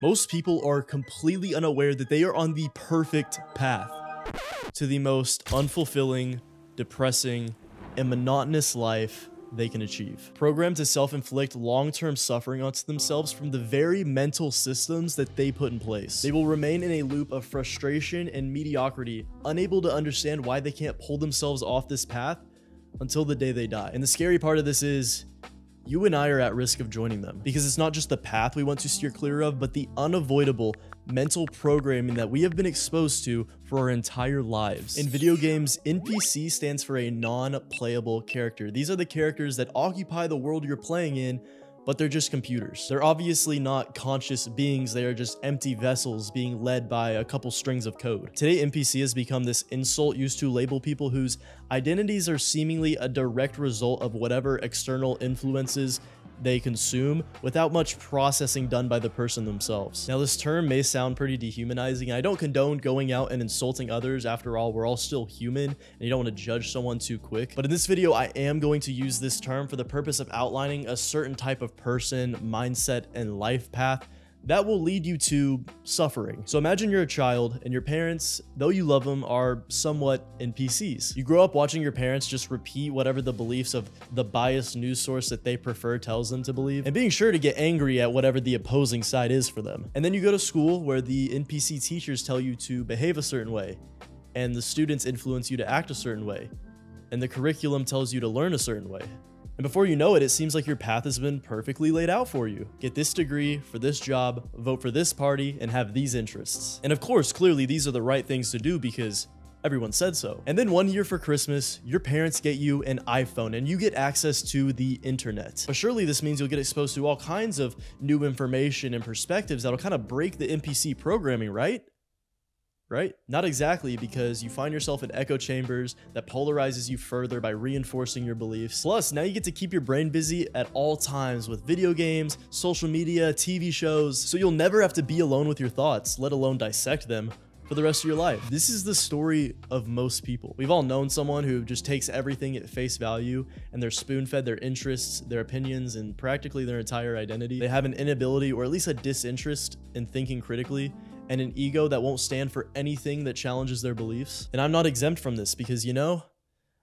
Most people are completely unaware that they are on the perfect path to the most unfulfilling, depressing, and monotonous life they can achieve. Programmed to self-inflict long-term suffering onto themselves from the very mental systems that they put in place. They will remain in a loop of frustration and mediocrity, unable to understand why they can't pull themselves off this path until the day they die. And the scary part of this is, you and I are at risk of joining them, because it's not just the path we want to steer clear of, but the unavoidable mental programming that we have been exposed to for our entire lives. In video games, NPC stands for a non-playable character. These are the characters that occupy the world you're playing in, but they're just computers. They're obviously not conscious beings, they are just empty vessels being led by a couple strings of code. Today, NPC has become this insult used to label people whose identities are seemingly a direct result of whatever external influences they consume without much processing done by the person themselves. Now, this term may sound pretty dehumanizing. I don't condone going out and insulting others. After all, we're all still human, and you don't want to judge someone too quick. But in this video, I am going to use this term for the purpose of outlining a certain type of person, mindset, and life path that will lead you to suffering. So imagine you're a child and your parents, though you love them, are somewhat NPCs. You grow up watching your parents just repeat whatever the beliefs of the biased news source that they prefer tells them to believe, and being sure to get angry at whatever the opposing side is for them. And then you go to school where the NPC teachers tell you to behave a certain way, and the students influence you to act a certain way, and the curriculum tells you to learn a certain way. And before you know it, it seems like your path has been perfectly laid out for you. Get this degree for this job, vote for this party, and have these interests. And of course, clearly these are the right things to do because everyone said so. And then one year for Christmas, your parents get you an iPhone and you get access to the internet. But surely this means you'll get exposed to all kinds of new information and perspectives that'll kind of break the NPC programming, right? Right? Not exactly, because you find yourself in echo chambers that polarizes you further by reinforcing your beliefs. Plus, now you get to keep your brain busy at all times with video games, social media, TV shows, so you'll never have to be alone with your thoughts, let alone dissect them for the rest of your life. This is the story of most people. We've all known someone who just takes everything at face value and they're spoon-fed their interests, their opinions, and practically their entire identity. They have an inability or at least a disinterest in thinking critically, and an ego that won't stand for anything that challenges their beliefs. And I'm not exempt from this because, you know,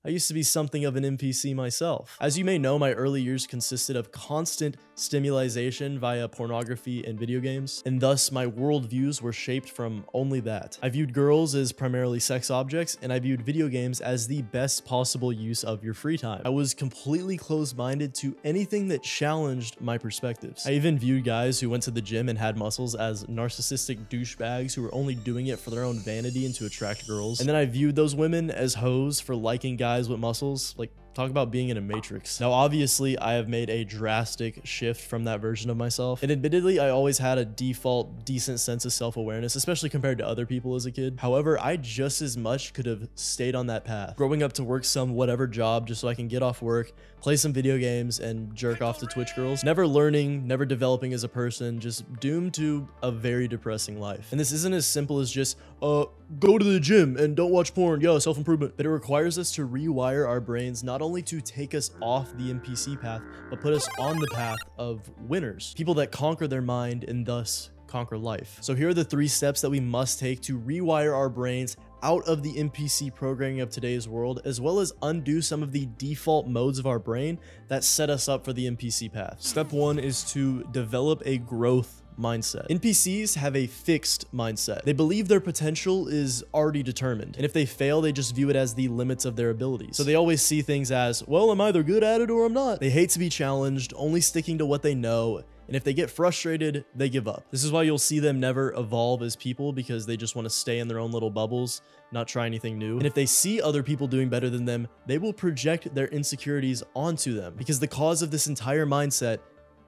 I used to be something of an NPC myself. As you may know, my early years consisted of constant stimulation via pornography and video games, and thus my worldviews were shaped from only that. I viewed girls as primarily sex objects, and I viewed video games as the best possible use of your free time. I was completely closed-minded to anything that challenged my perspectives. I even viewed guys who went to the gym and had muscles as narcissistic douchebags who were only doing it for their own vanity and to attract girls. And then I viewed those women as hoes for liking guys with muscles. Like, talk about being in a matrix. Now, obviously, I have made a drastic shift from that version of myself. And admittedly, I always had a default decent sense of self-awareness, especially compared to other people as a kid. However, I just as much could have stayed on that path, growing up to work some whatever job just so I can get off work, play some video games, and jerk off to Twitch girls. Never learning, never developing as a person, just doomed to a very depressing life. And this isn't as simple as just, go to the gym and don't watch porn, yo, self-improvement. But it requires us to rewire our brains not only to take us off the NPC path, but put us on the path of winners. People that conquer their mind and thus conquer life. So here are the 3 steps that we must take to rewire our brains out of the NPC programming of today's world, as well as undo some of the default modes of our brain that set us up for the NPC path. Step 1 is to develop a growth mindset. NPCs have a fixed mindset. They believe their potential is already determined, and if they fail, they just view it as the limits of their abilities. So they always see things as, well, I'm either good at it or I'm not. They hate to be challenged, only sticking to what they know, and if they get frustrated, they give up. This is why you'll see them never evolve as people, because they just want to stay in their own little bubbles, not try anything new. And if they see other people doing better than them, they will project their insecurities onto them, because the cause of this entire mindset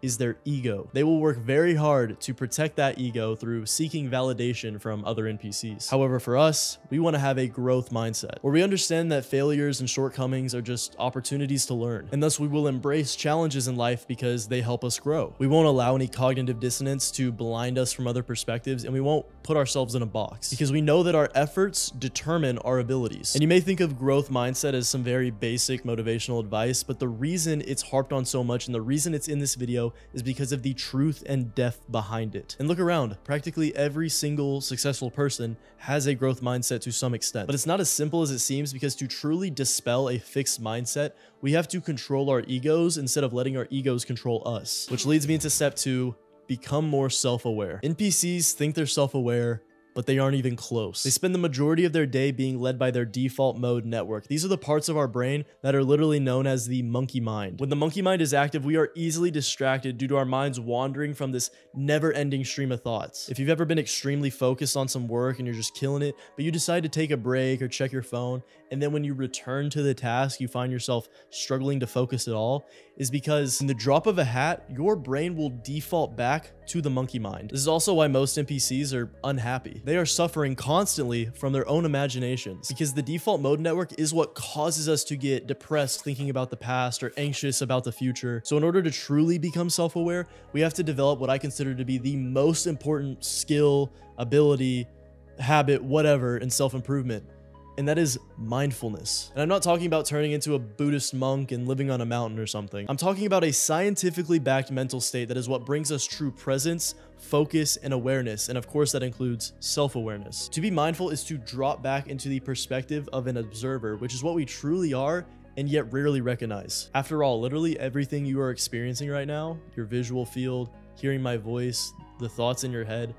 is their ego. They will work very hard to protect that ego through seeking validation from other NPCs. However, for us, we want to have a growth mindset where we understand that failures and shortcomings are just opportunities to learn, and thus we will embrace challenges in life because they help us grow. We won't allow any cognitive dissonance to blind us from other perspectives, and we won't put ourselves in a box because we know that our efforts determine our abilities. And you may think of growth mindset as some very basic motivational advice, but the reason it's harped on so much and the reason it's in this video is because of the truth and depth behind it. And look around, practically every single successful person has a growth mindset to some extent. But it's not as simple as it seems, because to truly dispel a fixed mindset, we have to control our egos instead of letting our egos control us. Which leads me into step 2, become more self-aware. NPCs think they're self-aware, but they aren't even close. They spend the majority of their day being led by their default mode network. These are the parts of our brain that are literally known as the monkey mind. When the monkey mind is active, we are easily distracted due to our minds wandering from this never-ending stream of thoughts. If you've ever been extremely focused on some work and you're just killing it, but you decide to take a break or check your phone, and then when you return to the task, you find yourself struggling to focus at all, is because in the drop of a hat, your brain will default back to the monkey mind. This is also why most NPCs are unhappy. They are suffering constantly from their own imaginations, because the default mode network is what causes us to get depressed thinking about the past or anxious about the future. So in order to truly become self-aware, we have to develop what I consider to be the most important skill, ability, habit, whatever, in self-improvement. And that is mindfulness. And I'm not talking about turning into a Buddhist monk and living on a mountain or something. I'm talking about a scientifically backed mental state that is what brings us true presence, focus, and awareness. And of course, that includes self-awareness. To be mindful is to drop back into the perspective of an observer, which is what we truly are and yet rarely recognize. After all, literally everything you are experiencing right now, your visual field, hearing my voice, the thoughts in your head,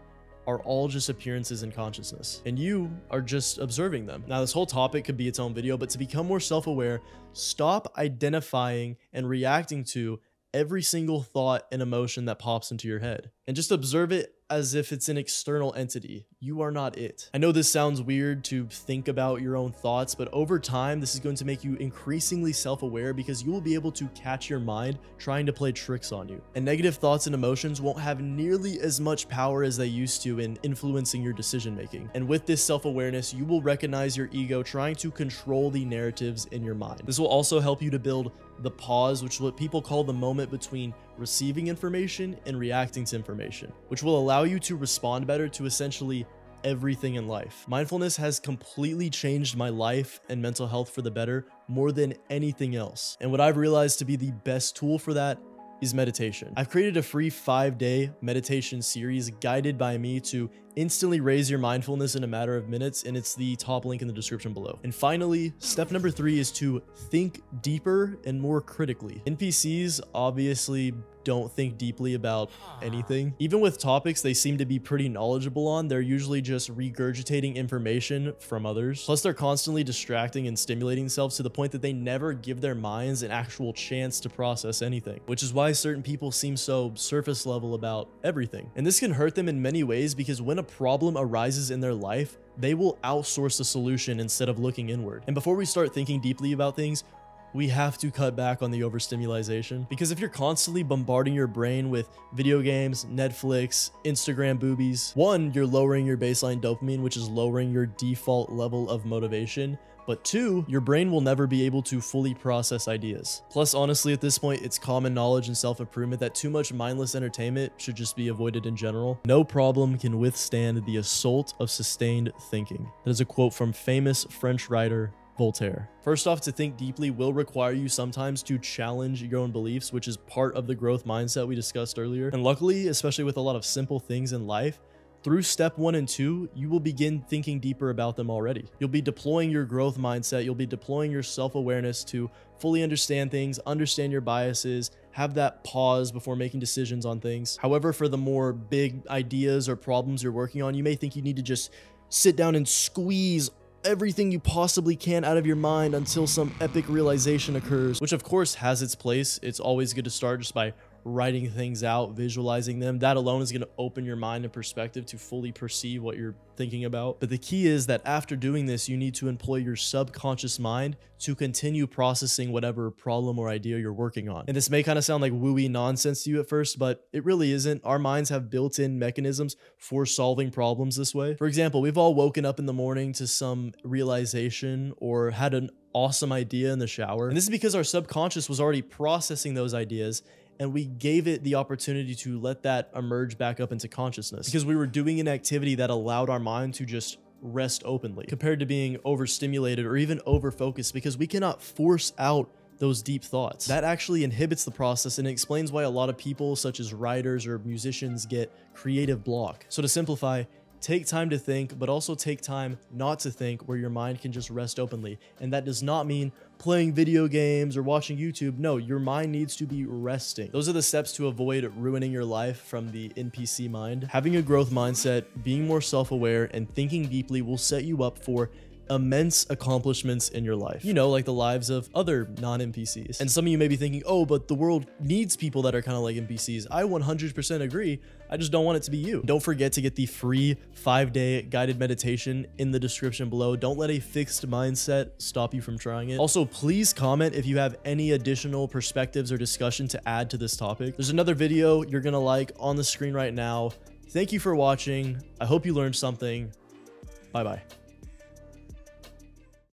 are all just appearances in consciousness, and you are just observing them. Now, this whole topic could be its own video, but to become more self-aware, stop identifying and reacting to every single thought and emotion that pops into your head, and just observe it as if it's an external entity. You are not it. I know this sounds weird to think about your own thoughts, but over time, this is going to make you increasingly self-aware, because you will be able to catch your mind trying to play tricks on you. And negative thoughts and emotions won't have nearly as much power as they used to in influencing your decision making. And with this self-awareness, you will recognize your ego trying to control the narratives in your mind. This will also help you to build the pause, which is what people call the moment between receiving information and reacting to information, which will allow you to respond better to essentially everything in life. Mindfulness has completely changed my life and mental health for the better more than anything else. And what I've realized to be the best tool for that is meditation. I've created a free 5-day meditation series guided by me to instantly raise your mindfulness in a matter of minutes, and it's the top link in the description below. And finally, step number 3 is to think deeper and more critically. NPCs obviously don't think deeply about anything. Even with topics they seem to be pretty knowledgeable on, they're usually just regurgitating information from others. Plus, they're constantly distracting and stimulating themselves to the point that they never give their minds an actual chance to process anything, which is why certain people seem so surface level about everything. And this can hurt them in many ways, because when a problem arises in their life, they will outsource the solution instead of looking inward. And before we start thinking deeply about things, we have to cut back on the overstimulation, because if you're constantly bombarding your brain with video games, Netflix, Instagram boobies, one, you're lowering your baseline dopamine, which is lowering your default level of motivation. But 2, your brain will never be able to fully process ideas. Plus, honestly, at this point, it's common knowledge and self-improvement that too much mindless entertainment should just be avoided in general. No problem can withstand the assault of sustained thinking. That is a quote from famous French writer Voltaire. First off, to think deeply will require you sometimes to challenge your own beliefs, which is part of the growth mindset we discussed earlier. And luckily, especially with a lot of simple things in life, through step 1 and 2, you will begin thinking deeper about them already. You'll be deploying your growth mindset. You'll be deploying your self-awareness to fully understand things, understand your biases, have that pause before making decisions on things. However, for the more big ideas or problems you're working on, you may think you need to just sit down and squeeze everything you possibly can out of your mind until some epic realization occurs, which of course has its place. It's always good to start just by writing things out, visualizing them. That alone is going to open your mind and perspective to fully perceive what you're thinking about. But the key is that after doing this, you need to employ your subconscious mind to continue processing whatever problem or idea you're working on. And this may kind of sound like wooey nonsense to you at first, but it really isn't. Our minds have built-in mechanisms for solving problems this way. For example, we've all woken up in the morning to some realization or had an awesome idea in the shower. And this is because our subconscious was already processing those ideas, and we gave it the opportunity to let that emerge back up into consciousness, because we were doing an activity that allowed our mind to just rest openly, compared to being overstimulated or even overfocused, because we cannot force out those deep thoughts. That actually inhibits the process, and it explains why a lot of people, such as writers or musicians, get creative block. So to simplify, take time to think, but also take time not to think, where your mind can just rest openly. And that does not mean playing video games or watching YouTube. No, your mind needs to be resting. Those are the steps to avoid ruining your life from the NPC mind. Having a growth mindset, being more self-aware, and thinking deeply will set you up for immense accomplishments in your life. You know, like the lives of other non-NPCs. And some of you may be thinking, oh, but the world needs people that are kind of like NPCs. I 100% agree. I just don't want it to be you. Don't forget to get the free 5-day guided meditation in the description below. Don't let a fixed mindset stop you from trying it. Also, please comment if you have any additional perspectives or discussion to add to this topic. There's another video you're gonna like on the screen right now. Thank you for watching. I hope you learned something. Bye-bye.